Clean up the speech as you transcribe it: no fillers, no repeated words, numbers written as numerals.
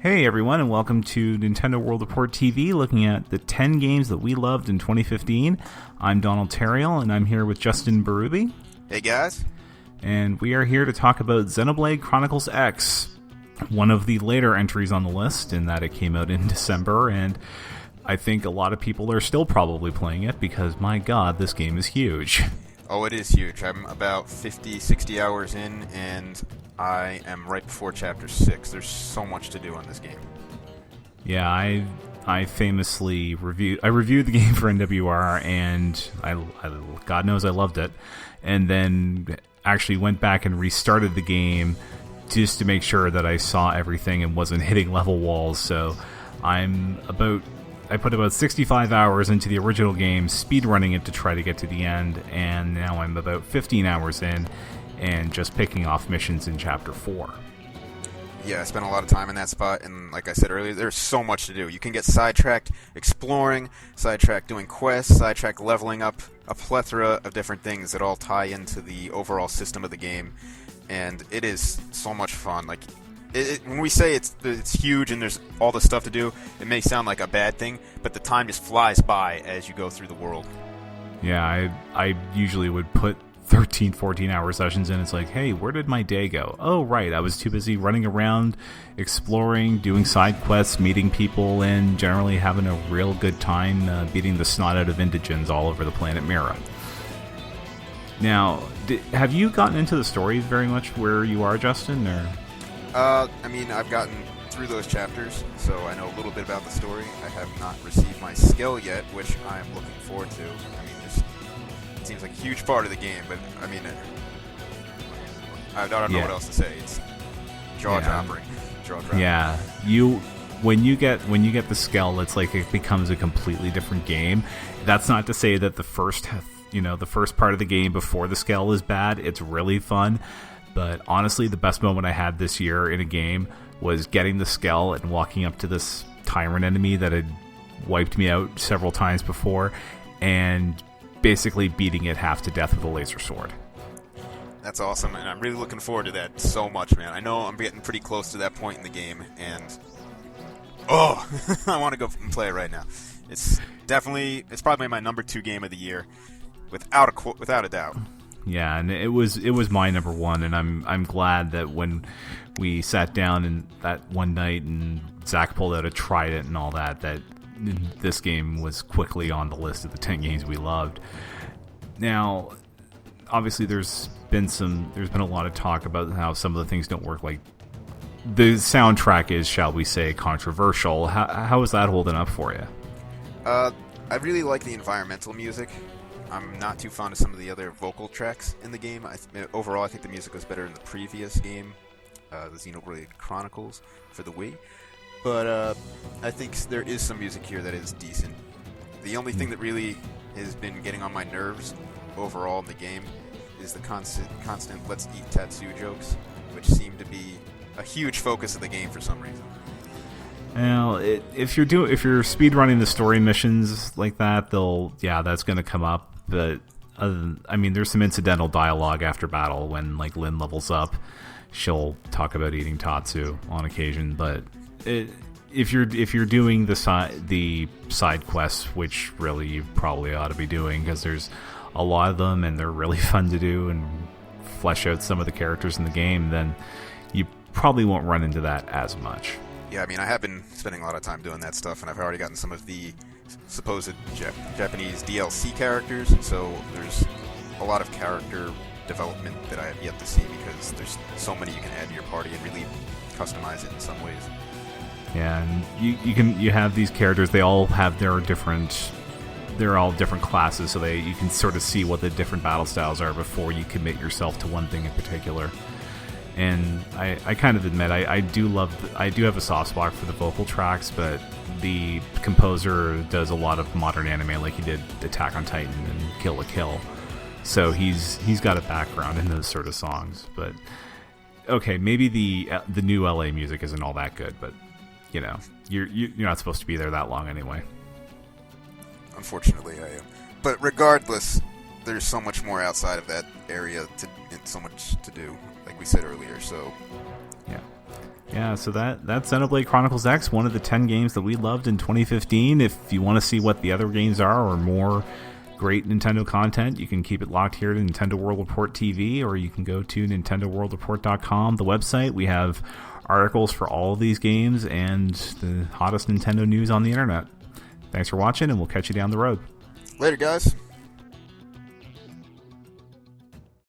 Hey everyone, and welcome to Nintendo World Report TV, looking at the 10 games that we loved in 2015. I'm Donald Terriel, and I'm here with Justin Berube. Hey guys. And we are here to talk about Xenoblade Chronicles X, one of the later entries on the list, in that it came out in December, and I think a lot of people are still probably playing it because, my god, this game is huge. Oh, it is huge. I'm about 50, 60 hours in, and I am right before Chapter 6. There's so much to do on this game. Yeah, I famously reviewed the game for NWR, and I God knows I loved it, and then actually went back and restarted the game just to make sure that I saw everything and wasn't hitting level walls. So I put about 65 hours into the original game, speedrunning it to try to get to the end, and now I'm about 15 hours in and just picking off missions in Chapter 4. Yeah, I spent a lot of time in that spot, and like I said earlier, there's so much to do. You can get sidetracked exploring, sidetracked doing quests, sidetracked leveling up, a plethora of different things that all tie into the overall system of the game, and it is so much fun. Like, when we say it's huge and there's all this stuff to do, it may sound like a bad thing, but the time just flies by as you go through the world. Yeah, I usually would put 13, 14-hour sessions in. It's like, hey, where did my day go? Oh, right, I was too busy running around, exploring, doing side quests, meeting people, and generally having a real good time beating the snot out of indigents all over the planet Mira. Now, have you gotten into the story very much where you are, Justin, or...? I've gotten through those chapters, so I know a little bit about the story. I have not received my skill yet, which I'm looking forward to. It seems like a huge part of the game, but I don't know what else to say. It's jaw-dropping. Yeah, when you get the skill, it's like it becomes a completely different game. That's not to say that the first part of the game before the skill is bad. It's really fun. But honestly, the best moment I had this year in a game was getting the Skell and walking up to this tyrant enemy that had wiped me out several times before and basically beating it half to death with a laser sword. That's awesome, and I'm really looking forward to that so much, man. I know I'm getting pretty close to that point in the game, and I want to go and play it right now. It's probably my number 2 game of the year, without a doubt. Yeah, and it was my number 1, and I'm glad that when we sat down and that one night and Zach pulled out a Trident and all that this game was quickly on the list of the 10 games we loved. Now, obviously there's been a lot of talk about how some of the things don't work. Like, the soundtrack is, shall we say, controversial. How is that holding up for you? I really like the environmental music. I'm not too fond of some of the other vocal tracks in the game. Overall, I think the music was better in the previous game, the Xenoblade Chronicles for the Wii. But I think there is some music here that is decent. The only thing that really has been getting on my nerves overall in the game is the constant "let's eat Tatsu" jokes, which seem to be a huge focus of the game for some reason. Well, if you're speedrunning the story missions like that, that's going to come up. But there's some incidental dialogue after battle when like Lynn levels up. She'll talk about eating Tatsu on occasion. But if you're doing the side quests, which really you probably ought to be doing because there's a lot of them and they're really fun to do and flesh out some of the characters in the game, then you probably won't run into that as much. Yeah, I have been spending a lot of time doing that stuff, and I've already gotten some of the supposed Japanese DLC characters, so there's a lot of character development that I have yet to see because there's so many you can add to your party and really customize it in some ways. Yeah, and you have these characters, they all have they're all different classes, so you can sort of see what the different battle styles are before you commit yourself to one thing in particular. And I kind of admit I do have a soft spot for the vocal tracks, but the composer does a lot of modern anime, like he did Attack on Titan and Kill la Kill, so he's got a background in those sort of songs. But okay, maybe the new LA music isn't all that good, but you're not supposed to be there that long anyway. Unfortunately, I am. But regardless, there's so much more outside of that area and so much to do, like we said earlier. So yeah, Yeah, so that's Xenoblade Chronicles X, one of the 10 games that we loved in 2015. If you want to see what the other games are or more great Nintendo content, you can keep it locked here to Nintendo World Report TV, or you can go to NintendoWorldReport.com, the website. We have articles for all of these games and the hottest Nintendo news on the internet. Thanks for watching, and we'll catch you down the road. Later, guys.